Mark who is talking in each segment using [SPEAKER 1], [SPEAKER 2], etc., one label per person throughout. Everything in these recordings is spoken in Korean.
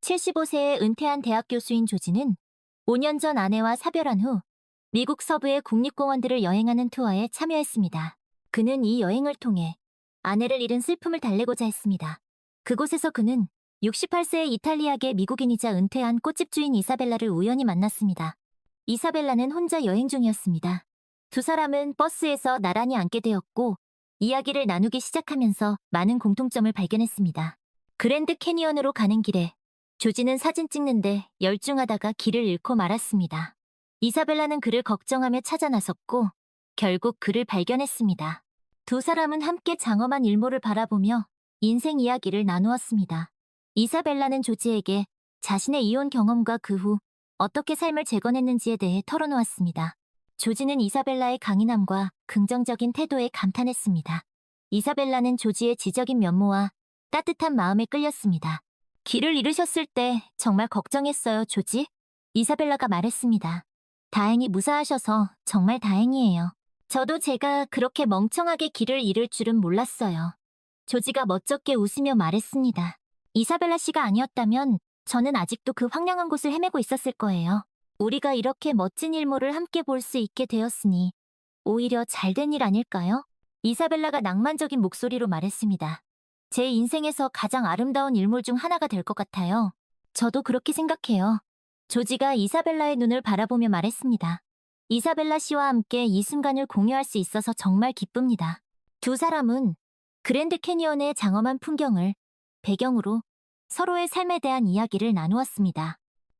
[SPEAKER 1] 75세에 은퇴한 대학 교수인 조지는 5년 전 아내와 사별한 후 미국 서부의 국립공원들을 여행하는 투어에 참여했습니다. 그는 이 여행을 통해 아내를 잃은 슬픔을 달래고자 했습니다. 그곳에서 그는 68세의 이탈리아계 미국인이자 은퇴한 꽃집 주인 이사벨라를 우연히 만났습니다. 이사벨라는 혼자 여행 중이었습니다. 두 사람은 버스에서 나란히 앉게 되었고 이야기를 나누기 시작하면서 많은 공통점을 발견했습니다. 그랜드 캐니언으로 가는 길에 조지는 사진 찍는데 열중하다가 길을 잃고 말았습니다. 이사벨라는 그를 걱정하며 찾아 나섰고 결국 그를 발견했습니다. 두 사람은 함께 장엄한 일몰을 바라보며 인생 이야기를 나누었습니다. 이사벨라는 조지에게 자신의 이혼 경험과 그 후 어떻게 삶을 재건했는지에 대해 털어놓았습니다. 조지는 이사벨라의 강인함과 긍정적인 태도에 감탄했습니다. 이사벨라는 조지의 지적인 면모와 따뜻한 마음에 끌렸습니다. 길을 잃으셨을 때 정말 걱정했어요, 조지? 이사벨라가 말했습니다. 다행히 무사하셔서 정말 다행이에요. 저도 제가 그렇게 멍청하게 길을 잃을 줄은 몰랐어요. 조지가 멋쩍게 웃으며 말했습니다. 이사벨라 씨가 아니었다면 저는 아직도 그 황량한 곳을 헤매고 있었을 거예요. 우리가 이렇게 멋진 일몰을 함께 볼 수 있게 되었으니 오히려 잘된 일 아닐까요? 이사벨라가 낭만적인 목소리로 말했습니다. 제 인생에서 가장 아름다운 일몰 중 하나가 될 것 같아요. 저도 그렇게 생각해요. 조지가 이사벨라의 눈을 바라보며 말했습니다. 이사벨라 씨와 함께 이 순간을 공유할 수 있어서 정말 기쁩니다. 두 사람은 그랜드 캐니언의 장엄한 풍경을 배경으로 서로의 삶에 대한 이야기를 나누었습니다.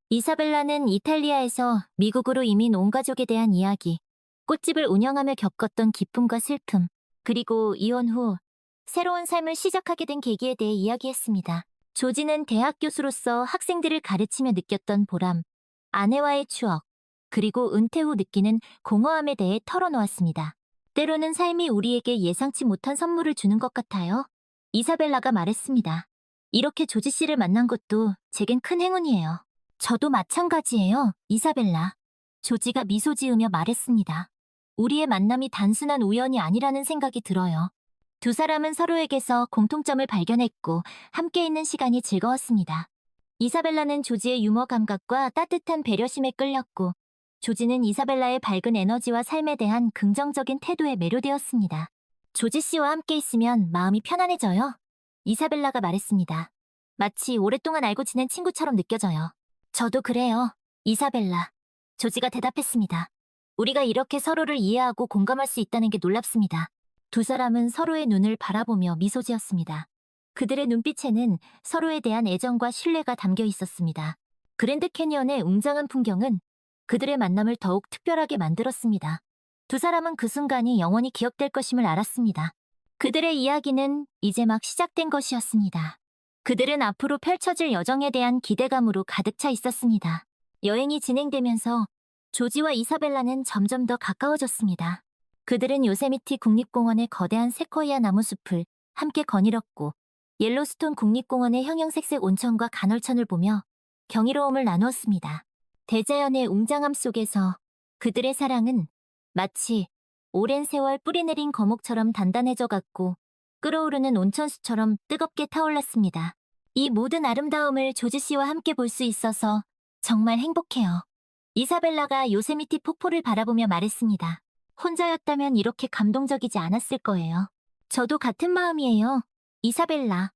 [SPEAKER 1] 이사벨라는 이탈리아에서 미국으로 이민 온 가족에 대한 이야기, 꽃집을 운영하며 겪었던 기쁨과 슬픔, 그리고 이혼 후 새로운 삶을 시작하게 된 계기에 대해 이야기했습니다. 조지는 대학 교수로서 학생들을 가르치며 느꼈던 보람, 아내와의 추억, 그리고 은퇴 후 느끼는 공허함에 대해 털어놓았습니다. 때로는 삶이 우리에게 예상치 못한 선물을 주는 것 같아요. 이사벨라가 말했습니다. 이렇게 조지 씨를 만난 것도 제겐 큰 행운이에요. 저도 마찬가지예요, 이사벨라. 조지가 미소 지으며 말했습니다. 우리의 만남이 단순한 우연이 아니라는 생각이 들어요. 두 사람은 서로에게서 공통점을 발견했고 함께 있는 시간이 즐거웠습니다. 이사벨라는 조지의 유머 감각과 따뜻한 배려심에 끌렸고 조지는 이사벨라의 밝은 에너지와 삶에 대한 긍정적인 태도에 매료되었습니다. 조지 씨와 함께 있으면 마음이 편안해져요. 이사벨라가 말했습니다. 마치 오랫동안 알고 지낸 친구처럼 느껴져요. 저도 그래요, 이사벨라. 조지가 대답했습니다. 우리가 이렇게 서로를 이해하고 공감할 수 있다는 게 놀랍습니다. 두 사람은 서로의 눈을 바라보며 미소 지었습니다. 그들의 눈빛에는 서로에 대한 애정과 신뢰가 담겨 있었습니다. 그랜드 캐니언의 웅장한 풍경은 그들의 만남을 더욱 특별하게 만들었습니다. 두 사람은 그 순간이 영원히 기억될 것임을 알았습니다. 그들의 이야기는 이제 막 시작된 것이었습니다. 그들은 앞으로 펼쳐질 여정에 대한 기대감으로 가득 차 있었습니다. 여행이 진행되면서 조지와 이사벨라는 점점 더 가까워졌습니다. 그들은 요세미티 국립공원의 거대한 세코이아 나무 숲을 함께 거닐었고 옐로스톤 국립공원의 형형색색 온천과 간헐천을 보며 경이로움을 나누었습니다. 대자연의 웅장함 속에서 그들의 사랑은 마치 오랜 세월 뿌리내린 거목처럼 단단해져 갔고 끓어오르는 온천수처럼 뜨겁게 타올랐습니다. 이 모든 아름다움을 조지 씨와 함께 볼 수 있어서 정말 행복해요. 이사벨라가 요세미티 폭포를 바라보며 말했습니다. 혼자였다면 이렇게 감동적이지 않았을 거예요. 저도 같은 마음이에요, 이사벨라.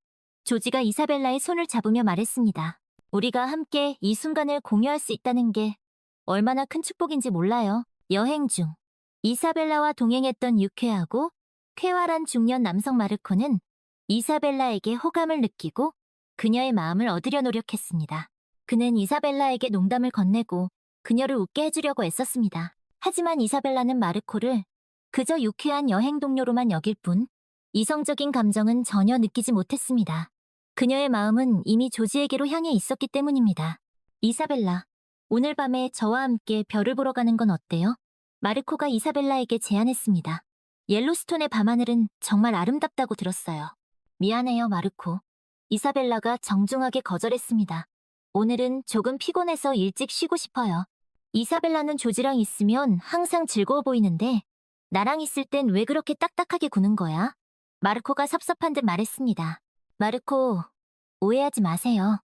[SPEAKER 1] 조지가 이사벨라의 손을 잡으며 말했습니다. 우리가 함께 이 순간을 공유할 수 있다는 게 얼마나 큰 축복인지 몰라요. 여행 중 이사벨라와 동행했던 유쾌하고 쾌활한 중년 남성 마르코는 이사벨라에게 호감을 느끼고 그녀의 마음을 얻으려 노력했습니다. 그는 이사벨라에게 농담을 건네고 그녀를 웃게 해주려고 애썼습니다. 하지만 이사벨라는 마르코를 그저 유쾌한 여행 동료로만 여길 뿐 이성적인 감정은 전혀 느끼지 못했습니다. 그녀의 마음은 이미 조지에게로 향해 있었기 때문입니다. 이사벨라, 오늘 밤에 저와 함께 별을 보러 가는 건 어때요? 마르코가 이사벨라에게 제안했습니다. 옐로스톤의 밤하늘은 정말 아름답다고 들었어요. 미안해요, 마르코. 이사벨라가 정중하게 거절했습니다. 오늘은 조금 피곤해서 일찍 쉬고 싶어요. 이사벨라는 조지랑 있으면 항상 즐거워 보이는데 나랑 있을 땐 왜 그렇게 딱딱하게 구는 거야? 마르코가 섭섭한 듯 말했습니다. 마르코, 오해하지 마세요.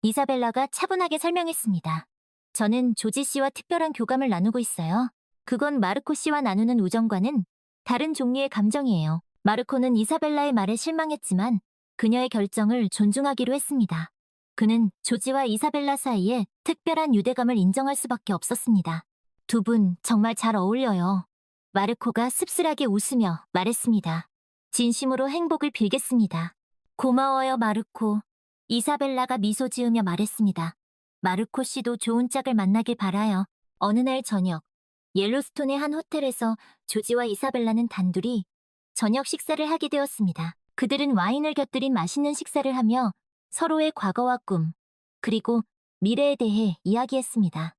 [SPEAKER 1] 이사벨라가 차분하게 설명했습니다. 저는 조지 씨와 특별한 교감을 나누고 있어요. 그건 마르코 씨와 나누는 우정과는 다른 종류의 감정이에요. 마르코는 이사벨라의 말에 실망했지만 그녀의 결정을 존중하기로 했습니다. 그는 조지와 이사벨라 사이에 특별한 유대감을 인정할 수밖에 없었습니다. 두 분 정말 잘 어울려요. 마르코가 씁쓸하게 웃으며 말했습니다. 진심으로 행복을 빌겠습니다. 고마워요, 마르코. 이사벨라가 미소 지으며 말했습니다. 마르코 씨도 좋은 짝을 만나길 바라요. 어느 날 저녁, 옐로스톤의 한 호텔에서 조지와 이사벨라는 단둘이 저녁 식사를 하게 되었습니다. 그들은 와인을 곁들인 맛있는 식사를 하며 서로의 과거와 꿈, 그리고 미래에 대해 이야기했습니다.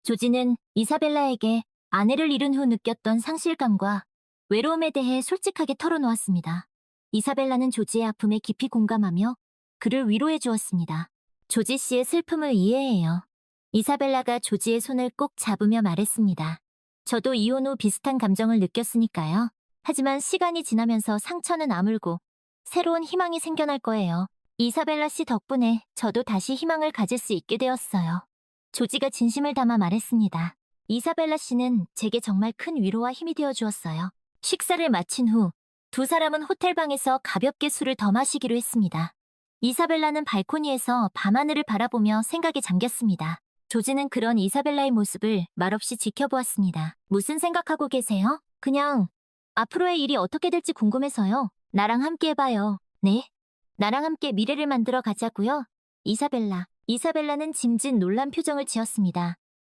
[SPEAKER 1] 조지는 이사벨라에게 아내를 잃은 후 느꼈던 상실감과 외로움에 대해 솔직하게 털어놓았습니다. 이사벨라는 조지의 아픔에 깊이 공감하며 그를 위로해 주었습니다. 조지 씨의 슬픔을 이해해요. 이사벨라가 조지의 손을 꼭 잡으며 말했습니다. 저도 이혼 후 비슷한 감정을 느꼈으니까요. 하지만 시간이 지나면서 상처는 아물고 새로운 희망이 생겨날 거예요. 이사벨라 씨 덕분에 저도 다시 희망을 가질 수 있게 되었어요. 조지가 진심을 담아 말했습니다. 이사벨라 씨는 제게 정말 큰 위로와 힘이 되어 주었어요. 식사를 마친 후 두 사람은 호텔방에서 가볍게 술을 더 마시기로 했습니다. 이사벨라는 발코니에서 밤하늘을 바라보며 생각에 잠겼습니다. 조지는 그런 이사벨라의 모습을 말없이 지켜보았습니다. 무슨 생각하고 계세요? 그냥 앞으로의 일이 어떻게 될지 궁금해서요. 나랑 함께 해봐요. 네? 나랑 함께 미래를 만들어 가자고요. 이사벨라. 이사벨라는 짐짓 놀란 표정을 지었습니다.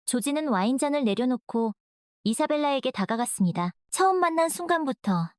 [SPEAKER 1] 조지는 와인잔을 내려놓고 이사벨라에게 다가갔습니다. 처음 만난 순간부터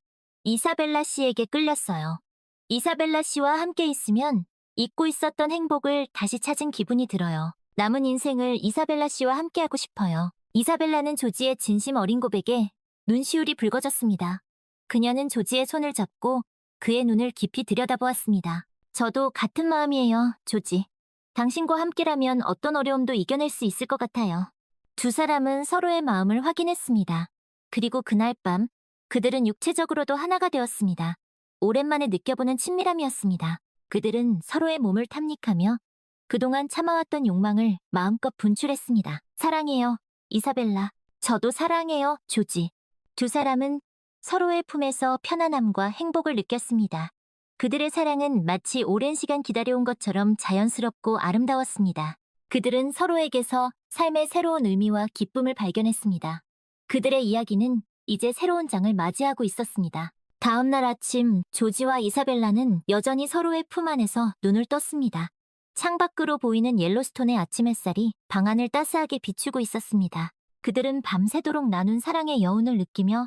[SPEAKER 1] 이사벨라 씨에게 끌렸어요. 이사벨라 씨와 함께 있으면 잊고 있었던 행복을 다시 찾은 기분이 들어요. 남은 인생을 이사벨라 씨와 함께하고 싶어요. 이사벨라는 조지의 진심 어린 고백에 눈시울이 붉어졌습니다. 그녀는 조지의 손을 잡고 그의 눈을 깊이 들여다보았습니다. 저도 같은 마음이에요, 조지. 당신과 함께라면 어떤 어려움도 이겨낼 수 있을 것 같아요. 두 사람은 서로의 마음을 확인했습니다. 그리고 그날 밤 그들은 육체적으로도 하나가 되었습니다. 오랜만에 느껴보는 친밀함이었습니다. 그들은 서로의 몸을 탐닉하며 그동안 참아왔던 욕망을 마음껏 분출했습니다. 사랑해요, 이사벨라. 저도 사랑해요, 조지. 두 사람은 서로의 품에서 편안함과 행복을 느꼈습니다. 그들의 사랑은 마치 오랜 시간 기다려온 것처럼 자연스럽고 아름다웠습니다. 그들은 서로에게서 삶의 새로운 의미와 기쁨을 발견했습니다. 그들의 이야기는 이제 새로운 장을 맞이하고 있었습니다. 다음 날 아침 조지와 이사벨라는 여전히 서로의 품 안에서 눈을 떴습니다. 창밖으로 보이는 옐로스톤의 아침 햇살이 방 안을 따스하게 비추고 있었습니다. 그들은 밤새도록 나눈 사랑의 여운을 느끼며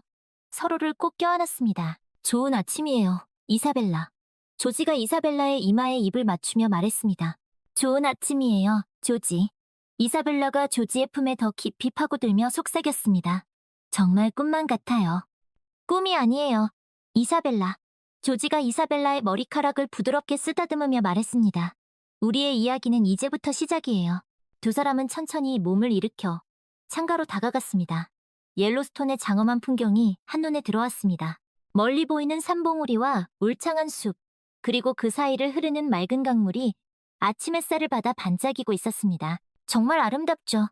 [SPEAKER 1] 서로를 꼭 껴안았습니다. 좋은 아침이에요, 이사벨라. 조지가 이사벨라의 이마에 입을 맞추며 말했습니다. 좋은 아침이에요, 조지. 이사벨라가 조지의 품에 더 깊이 파고들며 속삭였습니다. 정말 꿈만 같아요. 꿈이 아니에요, 이사벨라. 조지가 이사벨라의 머리카락을 부드럽게 쓰다듬으며 말했습니다. 우리의 이야기는 이제부터 시작이에요. 두 사람은 천천히 몸을 일으켜 창가로 다가갔습니다. 옐로스톤의 장엄한 풍경이 한눈에 들어왔습니다. 멀리 보이는 산봉우리와 울창한 숲, 그리고 그 사이를 흐르는 맑은 강물이 아침 햇살을 받아 반짝이고 있었습니다. 정말 아름답죠?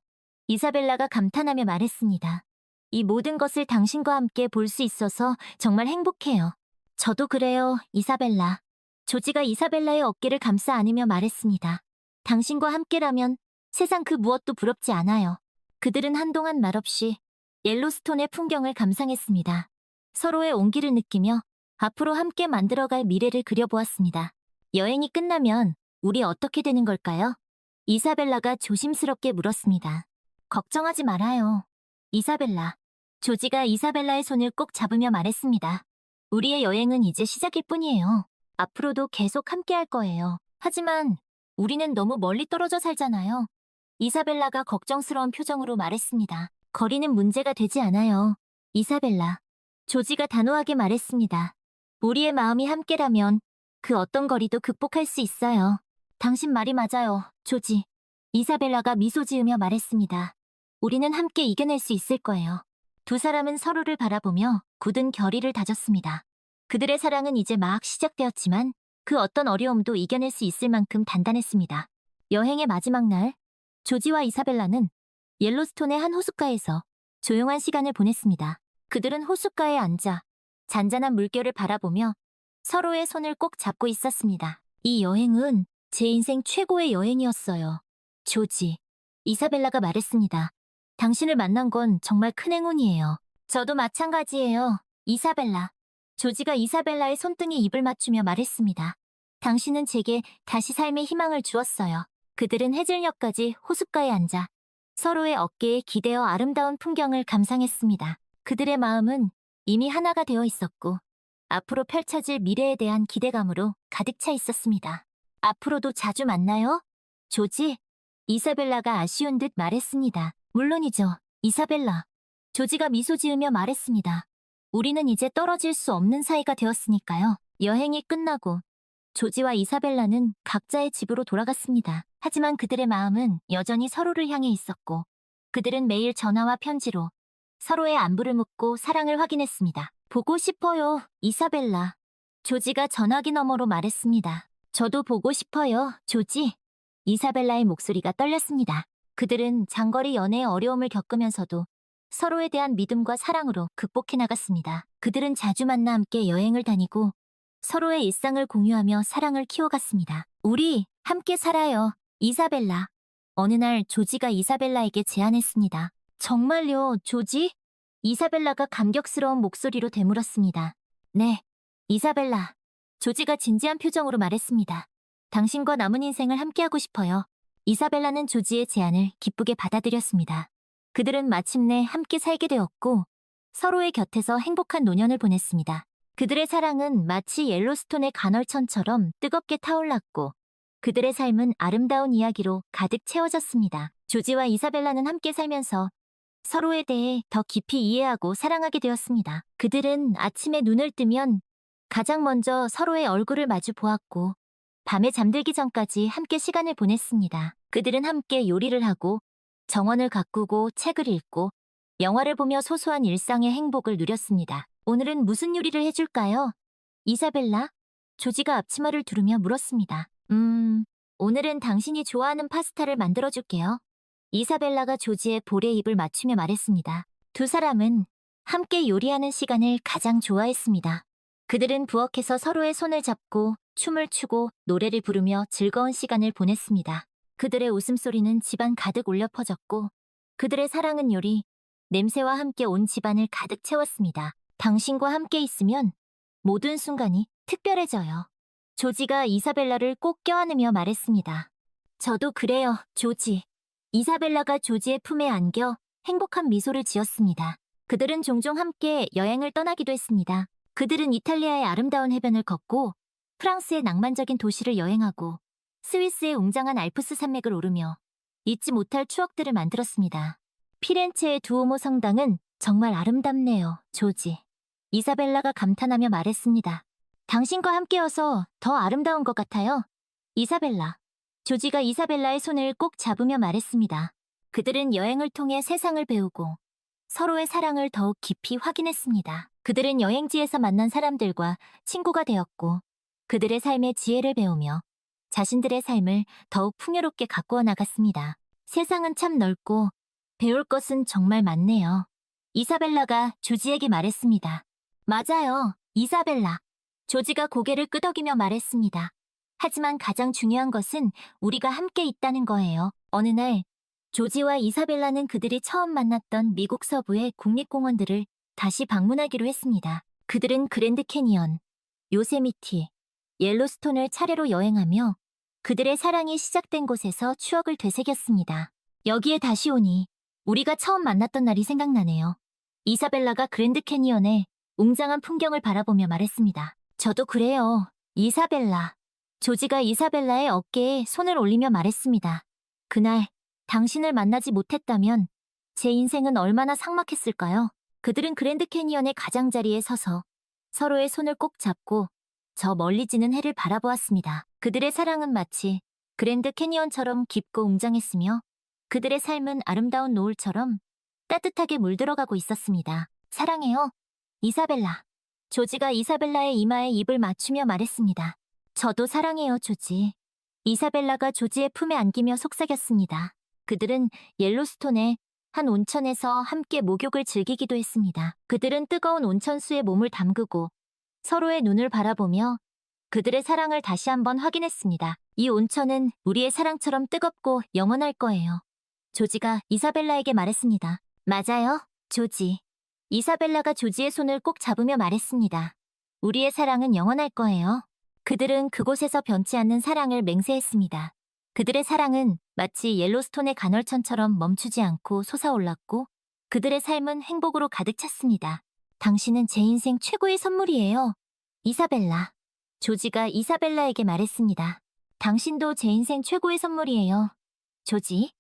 [SPEAKER 1] 이사벨라가 감탄하며 말했습니다. 이 모든 것을 당신과 함께 볼 수 있어서 정말 행복해요. 저도 그래요, 이사벨라. 조지가 이사벨라의 어깨를 감싸 안으며 말했습니다. 당신과 함께라면 세상 그 무엇도 부럽지 않아요. 그들은 한동안 말없이 옐로스톤의 풍경을 감상했습니다. 서로의 온기를 느끼며 앞으로 함께 만들어갈 미래를 그려보았습니다. 여행이 끝나면 우리 어떻게 되는 걸까요? 이사벨라가 조심스럽게 물었습니다. 걱정하지 말아요, 이사벨라. 조지가 이사벨라의 손을 꼭 잡으며 말했습니다. 우리의 여행은 이제 시작일 뿐이에요. 앞으로도 계속 함께할 거예요. 하지만 우리는 너무 멀리 떨어져 살잖아요. 이사벨라가 걱정스러운 표정으로 말했습니다. 거리는 문제가 되지 않아요, 이사벨라. 조지가 단호하게 말했습니다. 우리의 마음이 함께라면 그 어떤 거리도 극복할 수 있어요. 당신 말이 맞아요, 조지. 이사벨라가 미소 지으며 말했습니다. 우리는 함께 이겨낼 수 있을 거예요. 두 사람은 서로를 바라보며 굳은 결의를 다졌습니다. 그들의 사랑은 이제 막 시작되었지만 그 어떤 어려움도 이겨낼 수 있을 만큼 단단했습니다. 여행의 마지막 날, 조지와 이사벨라는 옐로스톤의 한 호숫가에서 조용한 시간을 보냈습니다. 그들은 호숫가에 앉아 잔잔한 물결을 바라보며 서로의 손을 꼭 잡고 있었습니다. 이 여행은 제 인생 최고의 여행이었어요. 조지, 이사벨라가 말했습니다. 당신을 만난 건 정말 큰 행운이에요. 저도 마찬가지예요, 이사벨라. 조지가 이사벨라의 손등에 입을 맞추며 말했습니다. 당신은 제게 다시 삶의 희망을 주었어요. 그들은 해질녘까지 호숫가에 앉아 서로의 어깨에 기대어 아름다운 풍경을 감상했습니다. 그들의 마음은 이미 하나가 되어 있었고 앞으로 펼쳐질 미래에 대한 기대감으로 가득 차 있었습니다. 앞으로도 자주 만나요? 조지, 이사벨라가 아쉬운 듯 말했습니다. 물론이죠, 이사벨라. 조지가 미소 지으며 말했습니다. 우리는 이제 떨어질 수 없는 사이가 되었으니까요. 여행이 끝나고 조지와 이사벨라는 각자의 집으로 돌아갔습니다. 하지만 그들의 마음은 여전히 서로를 향해 있었고 그들은 매일 전화와 편지로 서로의 안부를 묻고 사랑을 확인했습니다. 보고 싶어요, 이사벨라. 조지가 전화기 너머로 말했습니다. 저도 보고 싶어요, 조지. 이사벨라의 목소리가 떨렸습니다. 그들은 장거리 연애의 어려움을 겪으면서도 서로에 대한 믿음과 사랑으로 극복해 나갔습니다. 그들은 자주 만나 함께 여행을 다니고 서로의 일상을 공유하며 사랑을 키워갔습니다. 우리 함께 살아요, 이사벨라. 어느 날 조지가 이사벨라에게 제안했습니다. 정말요, 조지? 이사벨라가 감격스러운 목소리로 되물었습니다. 네, 이사벨라. 조지가 진지한 표정으로 말했습니다. 당신과 남은 인생을 함께하고 싶어요. 이사벨라는 조지의 제안을 기쁘게 받아들였습니다. 그들은 마침내 함께 살게 되었고 서로의 곁에서 행복한 노년을 보냈습니다. 그들의 사랑은 마치 옐로스톤의 간헐천처럼 뜨겁게 타올랐고 그들의 삶은 아름다운 이야기로 가득 채워졌습니다. 조지와 이사벨라는 함께 살면서 서로에 대해 더 깊이 이해하고 사랑하게 되었습니다. 그들은 아침에 눈을 뜨면 가장 먼저 서로의 얼굴을 마주 보았고 밤에 잠들기 전까지 함께 시간을 보냈습니다. 그들은 함께 요리를 하고 정원을 가꾸고 책을 읽고 영화를 보며 소소한 일상의 행복을 누렸습니다. 오늘은 무슨 요리를 해줄까요? 이사벨라? 조지가 앞치마를 두르며 물었습니다. 오늘은 당신이 좋아하는 파스타를 만들어줄게요. 이사벨라가 조지의 볼에 입을 맞추며 말했습니다. 두 사람은 함께 요리하는 시간을 가장 좋아했습니다. 그들은 부엌에서 서로의 손을 잡고 춤을 추고 노래를 부르며 즐거운 시간을 보냈습니다. 그들의 웃음소리는 집안 가득 울려 퍼졌고 그들의 사랑은 요리, 냄새와 함께 온 집안을 가득 채웠습니다. 당신과 함께 있으면 모든 순간이 특별해져요. 조지가 이사벨라를 꼭 껴안으며 말했습니다. 저도 그래요, 조지. 이사벨라가 조지의 품에 안겨 행복한 미소를 지었습니다. 그들은 종종 함께 여행을 떠나기도 했습니다. 그들은 이탈리아의 아름다운 해변을 걷고 프랑스의 낭만적인 도시를 여행하고 스위스의 웅장한 알프스 산맥을 오르며 잊지 못할 추억들을 만들었습니다. 피렌체의 두오모 성당은 정말 아름답네요, 조지. 이사벨라가 감탄하며 말했습니다. 당신과 함께여서 더 아름다운 것 같아요, 이사벨라. 조지가 이사벨라의 손을 꼭 잡으며 말했습니다. 그들은 여행을 통해 세상을 배우고 서로의 사랑을 더욱 깊이 확인했습니다. 그들은 여행지에서 만난 사람들과 친구가 되었고 그들의 삶의 지혜를 배우며 자신들의 삶을 더욱 풍요롭게 가꾸어 나갔습니다. 세상은 참 넓고 배울 것은 정말 많네요. 이사벨라가 조지에게 말했습니다. 맞아요, 이사벨라. 조지가 고개를 끄덕이며 말했습니다. 하지만 가장 중요한 것은 우리가 함께 있다는 거예요. 어느 날 조지와 이사벨라는 그들이 처음 만났던 미국 서부의 국립공원들을 다시 방문하기로 했습니다. 그들은 그랜드 캐니언, 요세미티, 옐로스톤을 차례로 여행하며 그들의 사랑이 시작된 곳에서 추억을 되새겼습니다. 여기에 다시 오니 우리가 처음 만났던 날이 생각나네요. 이사벨라가 그랜드 캐니언의 웅장한 풍경을 바라보며 말했습니다. 저도 그래요, 이사벨라. 조지가 이사벨라의 어깨에 손을 올리며 말했습니다. 그날 당신을 만나지 못했다면 제 인생은 얼마나 삭막했을까요? 그들은 그랜드 캐니언의 가장자리에 서서 서로의 손을 꼭 잡고 저 멀리 지는 해를 바라보았습니다. 그들의 사랑은 마치 그랜드 캐니언처럼 깊고 웅장했으며 그들의 삶은 아름다운 노을처럼 따뜻하게 물들어가고 있었습니다. 사랑해요, 이사벨라. 조지가 이사벨라의 이마에 입을 맞추며 말했습니다. 저도 사랑해요, 조지. 이사벨라가 조지의 품에 안기며 속삭였습니다. 그들은 옐로스톤의 한 온천에서 함께 목욕을 즐기기도 했습니다. 그들은 뜨거운 온천수에 몸을 담그고 서로의 눈을 바라보며 그들의 사랑을 다시 한번 확인했습니다. 이 온천은 우리의 사랑처럼 뜨겁고 영원할 거예요. 조지가 이사벨라에게 말했습니다. 맞아요, 조지. 이사벨라가 조지의 손을 꼭 잡으며 말했습니다. 우리의 사랑은 영원할 거예요. 그들은 그곳에서 변치 않는 사랑을 맹세했습니다. 그들의 사랑은 마치 옐로스톤의 간헐천처럼 멈추지 않고 솟아올랐고 그들의 삶은 행복으로 가득 찼습니다. 당신은 제 인생 최고의 선물이에요. 이사벨라. 조지가 이사벨라에게 말했습니다. 당신도 제 인생 최고의 선물이에요. 조지.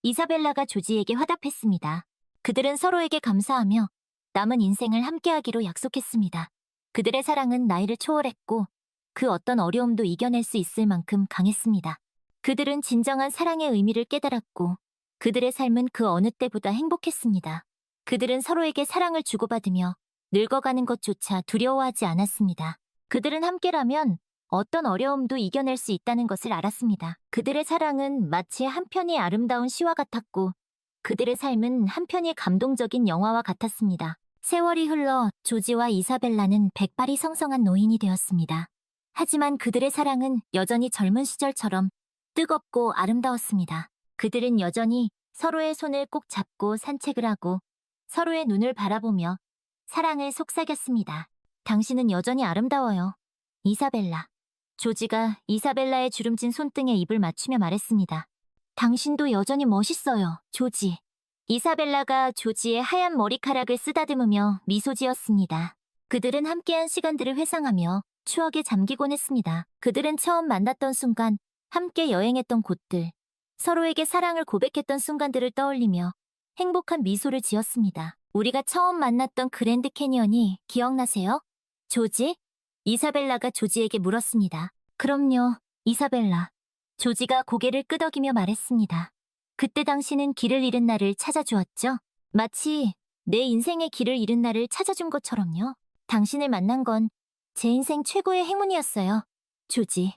[SPEAKER 1] 이사벨라가 조지에게 화답했습니다. 그들은 서로에게 감사하며 남은 인생을 함께하기로 약속했습니다. 그들의 사랑은 나이를 초월했고 그 어떤 어려움도 이겨낼 수 있을 만큼 강했습니다. 그들은 진정한 사랑의 의미를 깨달았고 그들의 삶은 그 어느 때보다 행복했습니다. 그들은 서로에게 사랑을 주고받으며 늙어가는 것조차 두려워하지 않았습니다. 그들은 함께라면 어떤 어려움도 이겨낼 수 있다는 것을 알았습니다. 그들의 사랑은 마치 한 편의 아름다운 시와 같았고 그들의 삶은 한 편의 감동적인 영화와 같았습니다. 세월이 흘러 조지와 이사벨라는 백발이 성성한 노인이 되었습니다. 하지만 그들의 사랑은 여전히 젊은 시절처럼 뜨겁고 아름다웠습니다. 그들은 여전히 서로의 손을 꼭 잡고 산책을 하고 서로의 눈을 바라보며 사랑을 속삭였습니다. 당신은 여전히 아름다워요. 이사벨라. 조지가 이사벨라의 주름진 손등에 입을 맞추며 말했습니다. 당신도 여전히 멋있어요, 조지. 이사벨라가 조지의 하얀 머리카락을 쓰다듬으며 미소 지었습니다. 그들은 함께한 시간들을 회상하며 추억에 잠기곤 했습니다. 그들은 처음 만났던 순간, 함께 여행했던 곳들, 서로에게 사랑을 고백했던 순간들을 떠올리며 행복한 미소를 지었습니다. 우리가 처음 만났던 그랜드 캐니언이 기억나세요? 조지? 이사벨라가 조지에게 물었습니다. 그럼요, 이사벨라. 조지가 고개를 끄덕이며 말했습니다. 그때 당신은 길을 잃은 나를 찾아주었죠? 마치 내 인생의 길을 잃은 나를 찾아준 것처럼요. 당신을 만난 건 제 인생 최고의 행운이었어요. 조지.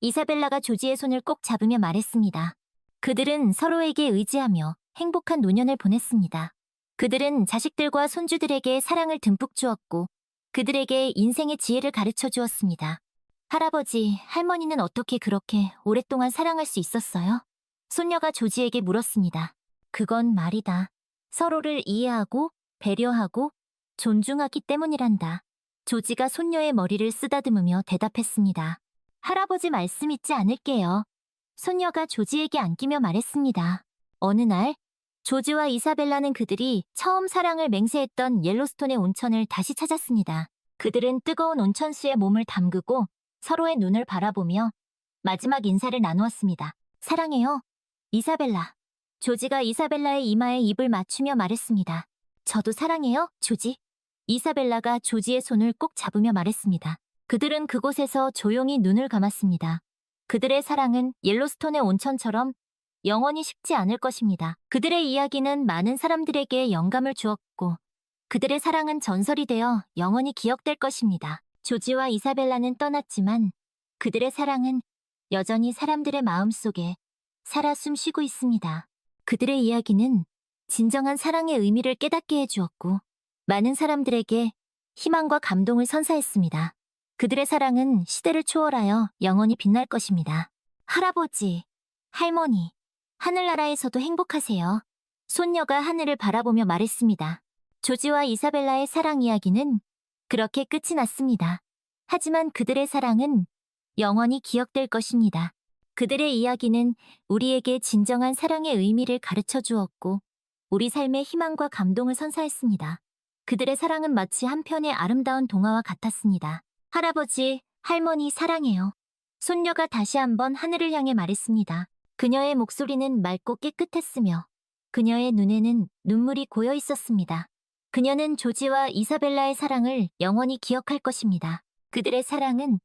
[SPEAKER 1] 이사벨라가 조지의 손을 꼭 잡으며 말했습니다. 그들은 서로에게 의지하며 행복한 노년을 보냈습니다. 그들은 자식들과 손주들에게 사랑을 듬뿍 주었고 그들에게 인생의 지혜를 가르쳐 주었습니다. 할아버지, 할머니는 어떻게 그렇게 오랫동안 사랑할 수 있었어요? 손녀가 조지에게 물었습니다. 그건 말이다. 서로를 이해하고 배려하고 존중하기 때문이란다. 조지가 손녀의 머리를 쓰다듬으며 대답했습니다. 할아버지 말씀 잊지 않을게요. 손녀가 조지에게 안기며 말했습니다. 어느 날, 조지와 이사벨라는 그들이 처음 사랑을 맹세했던 옐로스톤의 온천을 다시 찾았습니다. 그들은 뜨거운 온천수에 몸을 담그고 서로의 눈을 바라보며 마지막 인사를 나누었습니다. 사랑해요, 이사벨라. 조지가 이사벨라의 이마에 입을 맞추며 말했습니다. 저도 사랑해요, 조지. 이사벨라가 조지의 손을 꼭 잡으며 말했습니다. 그들은 그곳에서 조용히 눈을 감았습니다. 그들의 사랑은 옐로스톤의 온천처럼 영원히 식지 않을 것입니다. 그들의 이야기는 많은 사람들에게 영감을 주었고 그들의 사랑은 전설이 되어 영원히 기억될 것입니다. 조지와 이사벨라는 떠났지만 그들의 사랑은 여전히 사람들의 마음속에 살아 숨쉬고 있습니다. 그들의 이야기는 진정한 사랑의 의미를 깨닫게 해주었고 많은 사람들에게 희망과 감동을 선사했습니다. 그들의 사랑은 시대를 초월하여 영원히 빛날 것입니다. 할아버지, 할머니, 하늘나라에서도 행복하세요. 손녀가 하늘을 바라보며 말했습니다. 조지와 이사벨라의 사랑 이야기는 그렇게 끝이 났습니다. 하지만 그들의 사랑은 영원히 기억될 것입니다. 그들의 이야기는 우리에게 진정한 사랑의 의미를 가르쳐 주었고 우리 삶의 희망과 감동을 선사했습니다. 그들의 사랑은 마치 한 편의 아름다운 동화와 같았습니다. 할아버지, 할머니 사랑해요. 손녀가 다시 한번 하늘을 향해 말했습니다. 그녀의 목소리는 맑고 깨끗했으며 그녀의 눈에는 눈물이 고여 있었습니다. 그녀는 조지와 이사벨라의 사랑을 영원히 기억할 것입니다. 그들의 사랑은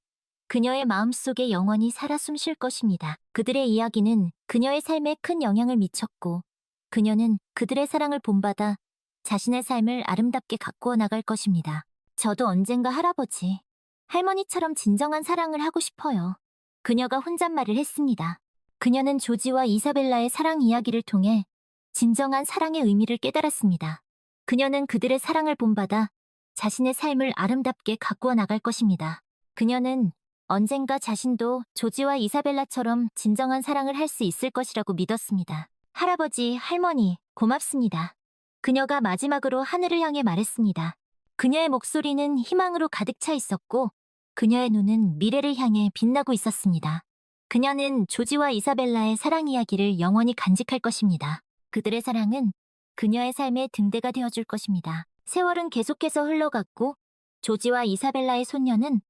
[SPEAKER 1] 그녀의 마음속에 영원히 살아 숨쉴 것입니다. 그들의 이야기는 그녀의 삶에 큰 영향을 미쳤고 그녀는 그들의 사랑을 본받아 자신의 삶을 아름답게 가꾸어 나갈 것입니다. 저도 언젠가 할아버지, 할머니처럼 진정한 사랑을 하고 싶어요. 그녀가 혼잣말을 했습니다. 그녀는 조지와 이사벨라의 사랑 이야기를 통해 진정한 사랑의 의미를 깨달았습니다. 그녀는 그들의 사랑을 본받아 자신의 삶을 아름답게 가꾸어 나갈 것입니다. 그녀는 언젠가 자신도 조지와 이사벨라처럼 진정한 사랑을 할 수 있을 것이라고 믿었습니다. 할아버지, 할머니, 고맙습니다. 그녀가 마지막으로 하늘을 향해 말했습니다. 그녀의 목소리는 희망으로 가득 차 있었고 그녀의 눈은 미래를 향해 빛나고 있었습니다. 그녀는 조지와 이사벨라의 사랑 이야기를 영원히 간직할 것입니다. 그들의 사랑은 그녀의 삶의 등대가 되어줄 것입니다. 세월은 계속해서 흘러갔고 조지와 이사벨라의 손녀는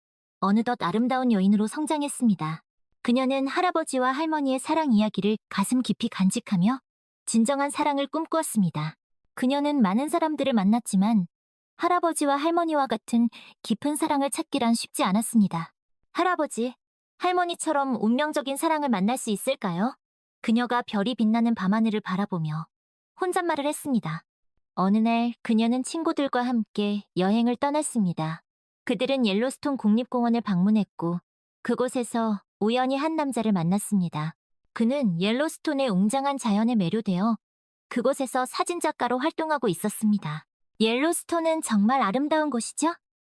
[SPEAKER 1] 어느덧 아름다운 여인으로 성장했습니다. 그녀는 할아버지와 할머니의 사랑 이야기를 가슴 깊이 간직하며 진정한 사랑을 꿈꾸었습니다. 그녀는 많은 사람들을 만났지만 할아버지와 할머니와 같은 깊은 사랑을 찾기란 쉽지 않았습니다. 할아버지, 할머니처럼 운명적인 사랑을 만날 수 있을까요? 그녀가 별이 빛나는 밤하늘을 바라보며 혼잣말을 했습니다. 어느 날 그녀는 친구들과 함께 여행을 떠났습니다. 그들은 옐로스톤 국립공원을 방문했고 그곳에서 우연히 한 남자를 만났습니다. 그는 옐로스톤의 웅장한 자연에 매료되어 그곳에서 사진작가로 활동하고 있었습니다. 옐로스톤은 정말 아름다운 곳이죠?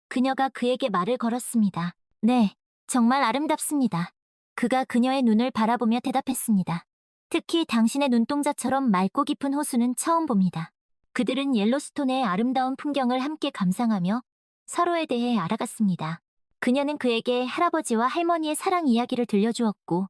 [SPEAKER 1] 그녀가 그에게 말을 걸었습니다. 네, 정말 아름답습니다. 그가 그녀의 눈을 바라보며 대답했습니다. 특히 당신의 눈동자처럼 맑고 깊은 호수는 처음 봅니다. 그들은 옐로스톤의 아름다운 풍경을 함께 감상하며 서로에 대해 알아갔습니다. 그녀는 그에게 할아버지와 할머니의 사랑 이야기를 들려주었고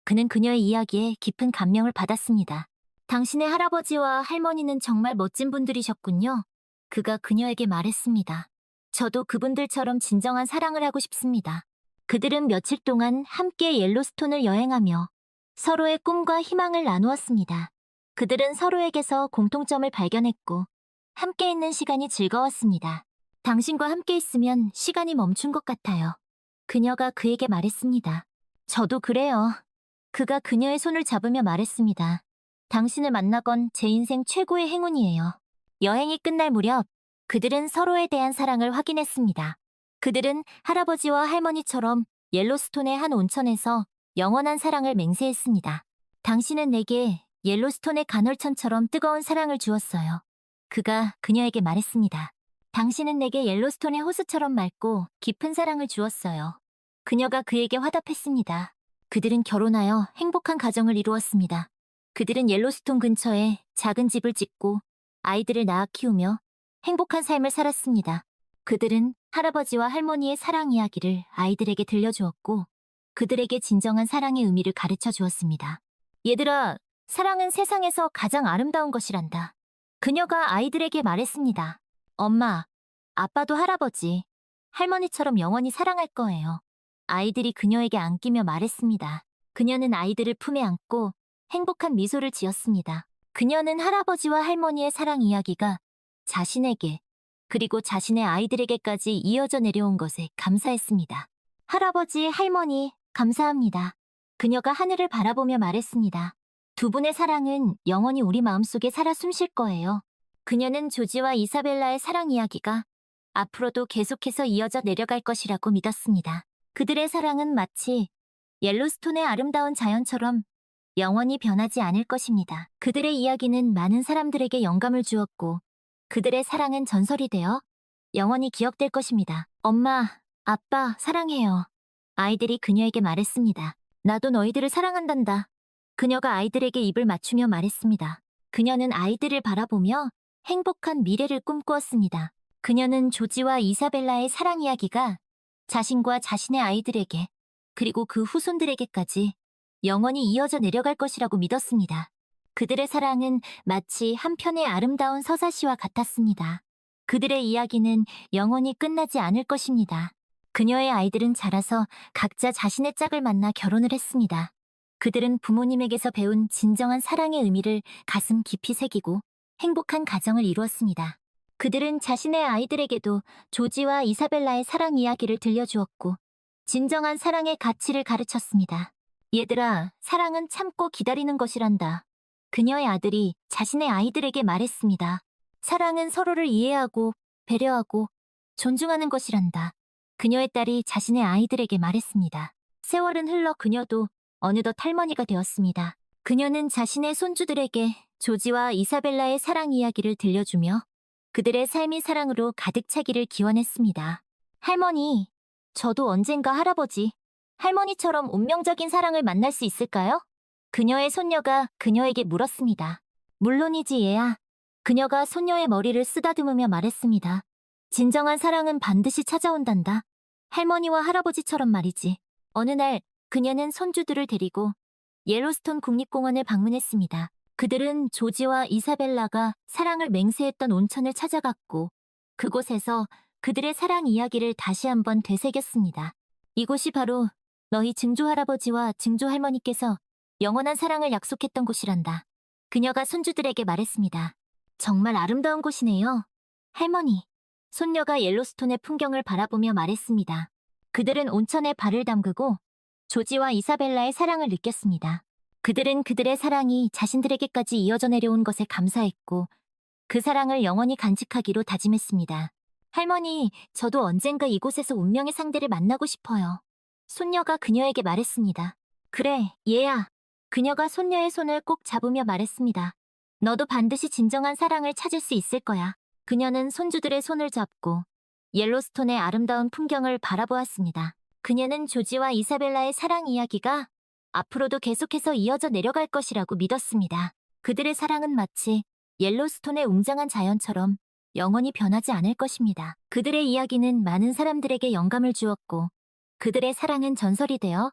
[SPEAKER 1] 그는 그녀의 이야기에 깊은 감명을 받았습니다. 당신의 할아버지와 할머니는 정말 멋진 분들이셨군요. 그가 그녀에게 말했습니다. 저도 그분들처럼 진정한 사랑을 하고 싶습니다. 그들은 며칠 동안 함께 옐로스톤을 여행하며 서로의 꿈과 희망을 나누었습니다. 그들은 서로에게서 공통점을 발견했고 함께 있는 시간이 즐거웠습니다. 당신과 함께 있으면 시간이 멈춘 것 같아요. 그녀가 그에게 말했습니다. 저도 그래요. 그가 그녀의 손을 잡으며 말했습니다. 당신을 만나건 제 인생 최고의 행운이에요. 여행이 끝날 무렵 그들은 서로에 대한 사랑을 확인했습니다. 그들은 할아버지와 할머니처럼 옐로스톤의 한 온천에서 영원한 사랑을 맹세했습니다. 당신은 내게 옐로스톤의 간헐천처럼 뜨거운 사랑을 주었어요. 그가 그녀에게 말했습니다. 당신은 내게 옐로스톤의 호수처럼 맑고 깊은 사랑을 주었어요. 그녀가 그에게 화답했습니다. 그들은 결혼하여 행복한 가정을 이루었습니다. 그들은 옐로스톤 근처에 작은 집을 짓고 아이들을 낳아 키우며 행복한 삶을 살았습니다. 그들은 할아버지와 할머니의 사랑 이야기를 아이들에게 들려주었고 그들에게 진정한 사랑의 의미를 가르쳐 주었습니다. 얘들아, 사랑은 세상에서 가장 아름다운 것이란다. 그녀가 아이들에게 말했습니다. 엄마, 아빠도 할아버지, 할머니처럼 영원히 사랑할 거예요. 아이들이 그녀에게 안기며 말했습니다. 그녀는 아이들을 품에 안고 행복한 미소를 지었습니다. 그녀는 할아버지와 할머니의 사랑 이야기가 자신에게 그리고 자신의 아이들에게까지 이어져 내려온 것에 감사했습니다. 할아버지, 할머니, 감사합니다. 그녀가 하늘을 바라보며 말했습니다. 두 분의 사랑은 영원히 우리 마음속에 살아 숨쉴 거예요. 그녀는 조지와 이사벨라의 사랑 이야기가 앞으로도 계속해서 이어져 내려갈 것이라고 믿었습니다. 그들의 사랑은 마치 옐로스톤의 아름다운 자연처럼 영원히 변하지 않을 것입니다. 그들의 이야기는 많은 사람들에게 영감을 주었고 그들의 사랑은 전설이 되어 영원히 기억될 것입니다. 엄마, 아빠, 사랑해요. 아이들이 그녀에게 말했습니다. 나도 너희들을 사랑한단다. 그녀가 아이들에게 입을 맞추며 말했습니다. 그녀는 아이들을 바라보며 행복한 미래를 꿈꾸었습니다. 그녀는 조지와 이사벨라의 사랑 이야기가 자신과 자신의 아이들에게 그리고 그 후손들에게까지 영원히 이어져 내려갈 것이라고 믿었습니다. 그들의 사랑은 마치 한 편의 아름다운 서사시와 같았습니다. 그들의 이야기는 영원히 끝나지 않을 것입니다. 그녀의 아이들은 자라서 각자 자신의 짝을 만나 결혼을 했습니다. 그들은 부모님에게서 배운 진정한 사랑의 의미를 가슴 깊이 새기고 행복한 가정을 이루었습니다. 그들은 자신의 아이들에게도 조지와 이사벨라의 사랑 이야기를 들려주었고 진정한 사랑의 가치를 가르쳤습니다. 얘들아, 사랑은 참고 기다리는 것이란다. 그녀의 아들이 자신의 아이들에게 말했습니다. 사랑은 서로를 이해하고 배려하고 존중하는 것이란다. 그녀의 딸이 자신의 아이들에게 말했습니다. 세월은 흘러 그녀도 어느덧 할머니가 되었습니다. 그녀는 자신의 손주들에게 조지와 이사벨라의 사랑 이야기를 들려주며 그들의 삶이 사랑으로 가득 차기를 기원했습니다. 할머니, 저도 언젠가 할머니처럼 운명적인 사랑을 만날 수 있을까요? 그녀의 손녀가 그녀에게 물었습니다. 물론이지, 얘야. 그녀가 손녀의 머리를 쓰다듬으며 말했습니다. 진정한 사랑은 반드시 찾아온단다. 할머니와 할아버지처럼 말이지. 어느 날 그녀는 손주들을 데리고 옐로스톤 국립공원을 방문했습니다. 그들은 조지와 이사벨라가 사랑을 맹세했던 온천을 찾아갔고 그곳에서 그들의 사랑 이야기를 다시 한번 되새겼습니다. 이곳이 바로 너희 증조할아버지와 증조할머니께서 영원한 사랑을 약속했던 곳이란다. 그녀가 손주들에게 말했습니다. 정말 아름다운 곳이네요. 할머니, 손녀가 옐로스톤의 풍경을 바라보며 말했습니다. 그들은 온천에 발을 담그고 조지와 이사벨라의 사랑을 느꼈습니다. 그들은 그들의 사랑이 자신들에게까지 이어져 내려온 것에 감사했고 그 사랑을 영원히 간직하기로 다짐했습니다. 할머니, 저도 언젠가 이곳에서 운명의 상대를 만나고 싶어요. 손녀가 그녀에게 말했습니다. 그래, 얘야. 그녀가 손녀의 손을 꼭 잡으며 말했습니다. 너도 반드시 진정한 사랑을 찾을 수 있을 거야. 그녀는 손주들의 손을 잡고 옐로스톤의 아름다운 풍경을 바라보았습니다. 그녀는 조지와 이사벨라의 사랑 이야기가 앞으로도 계속해서 이어져 내려갈 것이라고 믿었습니다. 그들의 사랑은 마치 옐로스톤의 웅장한 자연처럼 영원히 변하지 않을 것입니다. 그들의 이야기는 많은 사람들에게 영감을 주었고 그들의 사랑은 전설이 되어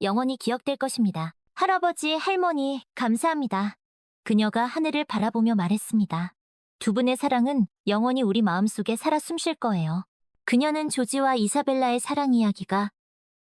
[SPEAKER 1] 영원히 기억될 것입니다. 할아버지, 할머니, 감사합니다. 그녀가 하늘을 바라보며 말했습니다. 두 분의 사랑은 영원히 우리 마음속에 살아 숨쉴 거예요. 그녀는 조지와 이사벨라의 사랑 이야기가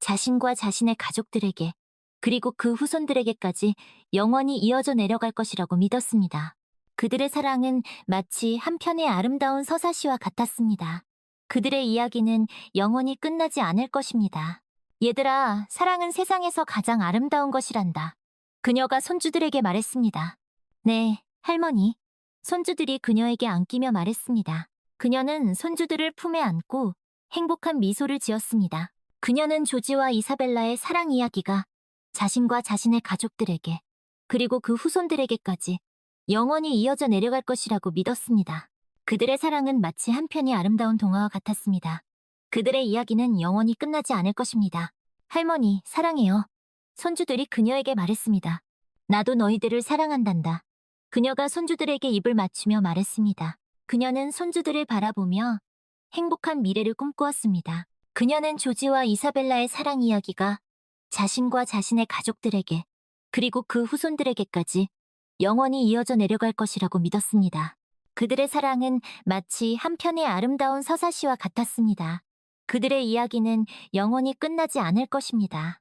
[SPEAKER 1] 자신과 자신의 가족들에게 그리고 그 후손들에게까지 영원히 이어져 내려갈 것이라고 믿었습니다. 그들의 사랑은 마치 한 편의 아름다운 서사시와 같았습니다. 그들의 이야기는 영원히 끝나지 않을 것입니다. 얘들아, 사랑은 세상에서 가장 아름다운 것이란다. 그녀가 손주들에게 말했습니다. 네, 할머니. 손주들이 그녀에게 안기며 말했습니다. 그녀는 손주들을 품에 안고 행복한 미소를 지었습니다. 그녀는 조지와 이사벨라의 사랑 이야기가 자신과 자신의 가족들에게 그리고 그 후손들에게까지 영원히 이어져 내려갈 것이라고 믿었습니다. 그들의 사랑은 마치 한 편의 아름다운 동화와 같았습니다. 그들의 이야기는 영원히 끝나지 않을 것입니다. 할머니, 사랑해요. 손주들이 그녀에게 말했습니다. 나도 너희들을 사랑한단다. 그녀가 손주들에게 입을 맞추며 말했습니다. 그녀는 손주들을 바라보며 행복한 미래를 꿈꾸었습니다. 그녀는 조지와 이사벨라의 사랑 이야기가 자신과 자신의 가족들에게 그리고 그 후손들에게까지 영원히 이어져 내려갈 것이라고 믿었습니다. 그들의 사랑은 마치 한 편의 아름다운 서사시와 같았습니다. 그들의 이야기는 영원히 끝나지 않을 것입니다.